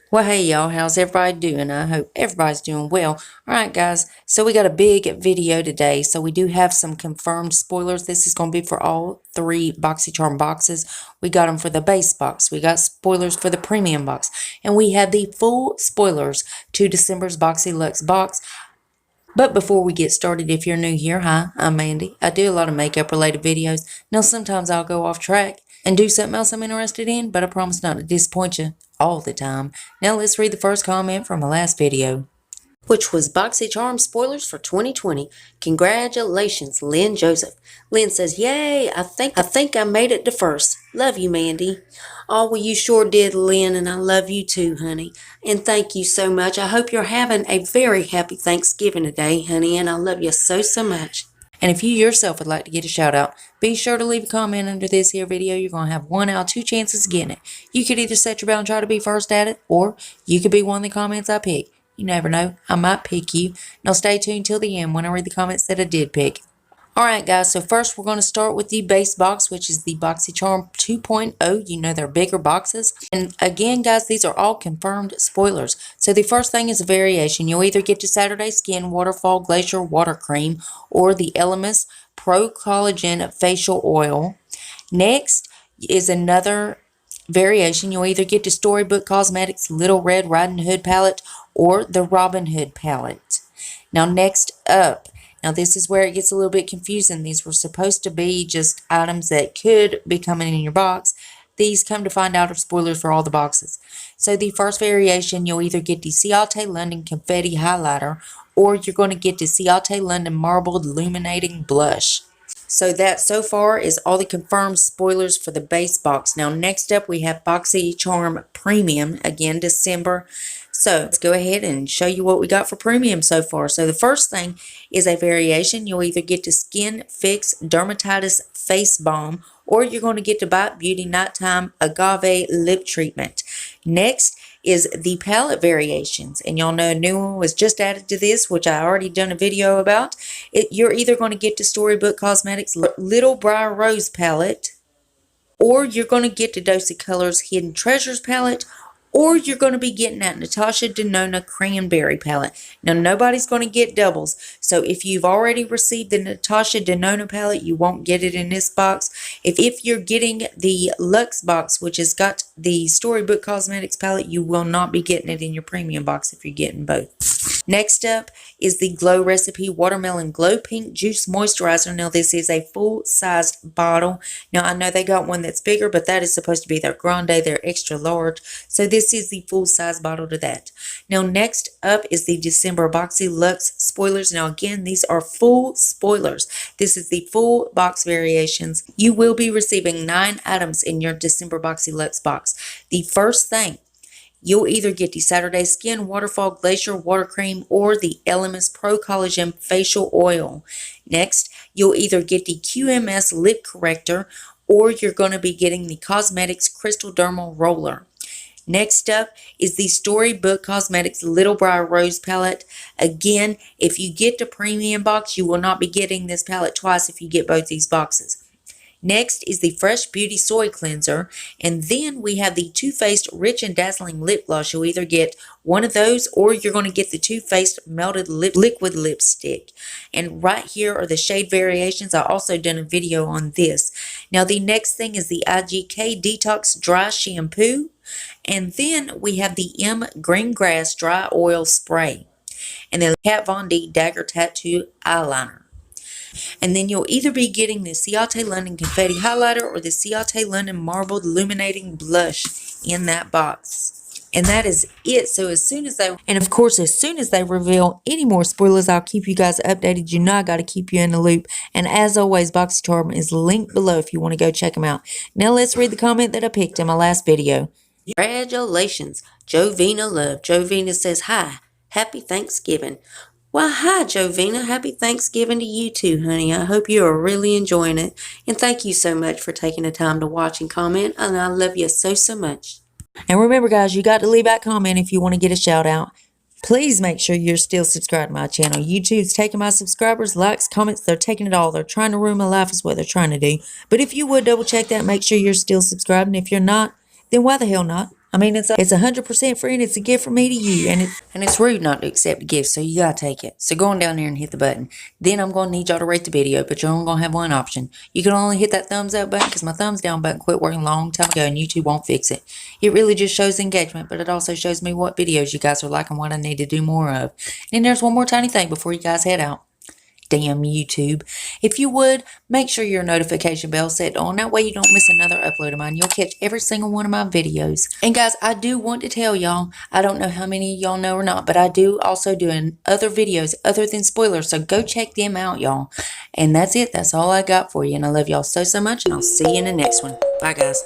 Well, hey y'all, how's everybody doing? I hope everybody's doing well. Alright guys, so we got a big video today. So we do have some confirmed spoilers. This is going to be for all three Boxycharm boxes. We got them for the base box. We got spoilers for the premium box. And we have the full spoilers to December's BoxyLuxe box. But before we get started, if you're new here, hi, I'm Mandy. I do a lot of makeup related videos. Now sometimes I'll go off track and do something else I'm interested in, but I promise not to disappoint you all the time. Now let's read the first comment from my last video, which was Boxycharm spoilers for 2020. Congratulations, Lynn Joseph. Lynn says, yay, I think I made it to first. Love you, Mandy. Oh, well, you sure did, Lynn, and I love you too, honey. And thank you so much. I hope you're having a very happy Thanksgiving today, honey, and I love you so much. And if you yourself would like to get a shout out, be sure to leave a comment under this here video. You're going to have 1 out of 2 chances of getting it. You could either set your bow and try to be first at it, or you could be one of the comments I pick. You never know, I might pick you. Now stay tuned till the end when I read the comments that I did pick. Alright guys, so first we're going to start with the base box, which is the Boxycharm 2.0. You know, they're bigger boxes. And again guys, these are all confirmed spoilers. So the first thing is a variation. You'll either get to Saturday Skin Waterfall Glacier Water Cream or the Elemis Pro Collagen Facial Oil. Next is another variation. You'll either get to Storybook Cosmetics Little Red Riding Hood palette or the Robin Hood palette. Now next up, now this is where it gets a little bit confusing. These were supposed to be just items that could be coming in your box. These, come to find out, are spoilers for all the boxes. So the first variation, you'll either get the Ciate London Confetti Highlighter or you're going to get the Ciate London Marbled Illuminating Blush. So that so far is all the confirmed spoilers for the base box. Now next up we have Boxycharm Premium, again December. So let's go ahead and show you what we got for premium so far. So the first thing is a variation. You'll either get to Skin Fix Dermatitis Face Balm or you're going to get to Bite Beauty Nighttime Agave Lip Treatment. Next is the palette variations, and y'all know a new one was just added to this, which I already done a video about. You're either going to get to Storybook Cosmetics Little Briar Rose palette, or you're going to get to Dose of Colors Hidden Treasures palette, or you're going to be getting that Natasha Denona Cranberry palette. Now, nobody's going to get doubles, so if you've already received the Natasha Denona palette, you won't get it in this box. If you're getting the Luxe box, which has got the Storybook Cosmetics palette, you will not be getting it in your premium box if you're getting both. Next up is the Glow Recipe Watermelon Glow Pink Juice Moisturizer. Now, this is a full-sized bottle. Now, I know they got one that's bigger, but that is supposed to be their grande, their extra large. So, this is the full-size bottle to that. Now, next up is the December BoxyLuxe spoilers. Now, again, these are full spoilers. This is the full box variations. You will be receiving 9 items in your December BoxyLuxe box. The first thing, you'll either get the Saturday Skin Waterfall Glacier Water Cream or the Elemis Pro Collagen Facial Oil. Next, you'll either get the QMS Lip Corrector or you're going to be getting the Cosmetics Crystal Dermal Roller. Next up is the Storybook Cosmetics Little Briar Rose palette. Again, if you get the premium box, you will not be getting this palette twice if you get both these boxes. Next is the Fresh Beauty Soy Cleanser, and then we have the Too Faced Rich and Dazzling Lip Gloss. You'll either get one of those or you're going to get the Too Faced Melted Liquid Lipstick. And right here are the shade variations. I also done a video on this. Now the next thing is the IGK Detox Dry Shampoo, and then we have the M Green Grass Dry Oil Spray, and then Kat Von D Dagger Tattoo Eyeliner. And then you'll either be getting the Ciate London Confetti Highlighter or the Ciate London Marbled Illuminating Blush in that box. And that is it. So as soon as they reveal any more spoilers, I'll keep you guys updated. You know I got to keep you in the loop. And as always, Boxycharm is linked below if you want to go check them out. Now let's read the comment that I picked in my last video. Congratulations, Jovina Love. Jovina says, hi, happy Thanksgiving. Well, hi, Jovina. Happy Thanksgiving to you too, honey. I hope you are really enjoying it. And thank you so much for taking the time to watch and comment. And I love you so much. And remember, guys, you got to leave that comment if you want to get a shout out. Please make sure you're still subscribed to my channel. YouTube's taking my subscribers, likes, comments. They're taking it all. They're trying to ruin my life is what they're trying to do. But if you would double check that, make sure you're still subscribed. And if you're not, then why the hell not? I mean, it's 100% free and it's a gift from me to you. And it's rude not to accept a gift, so you gotta take it. So go on down there and hit the button. Then I'm gonna need y'all to rate the video, but you're only gonna have one option. You can only hit that thumbs up button because my thumbs down button quit working a long time ago and YouTube won't fix it. It really just shows engagement, but it also shows me what videos you guys are liking, what I need to do more of. And there's one more tiny thing before you guys head out. Damn YouTube. If you would, make sure your notification bell set on. That way you don't miss another upload of mine. You'll catch every single one of my videos. And guys, I do want to tell y'all, I don't know how many of y'all know or not, but I do also do other videos other than spoilers. So go check them out, y'all. And that's it. That's all I got for you. And I love y'all so, so much. And I'll see you in the next one. Bye, guys.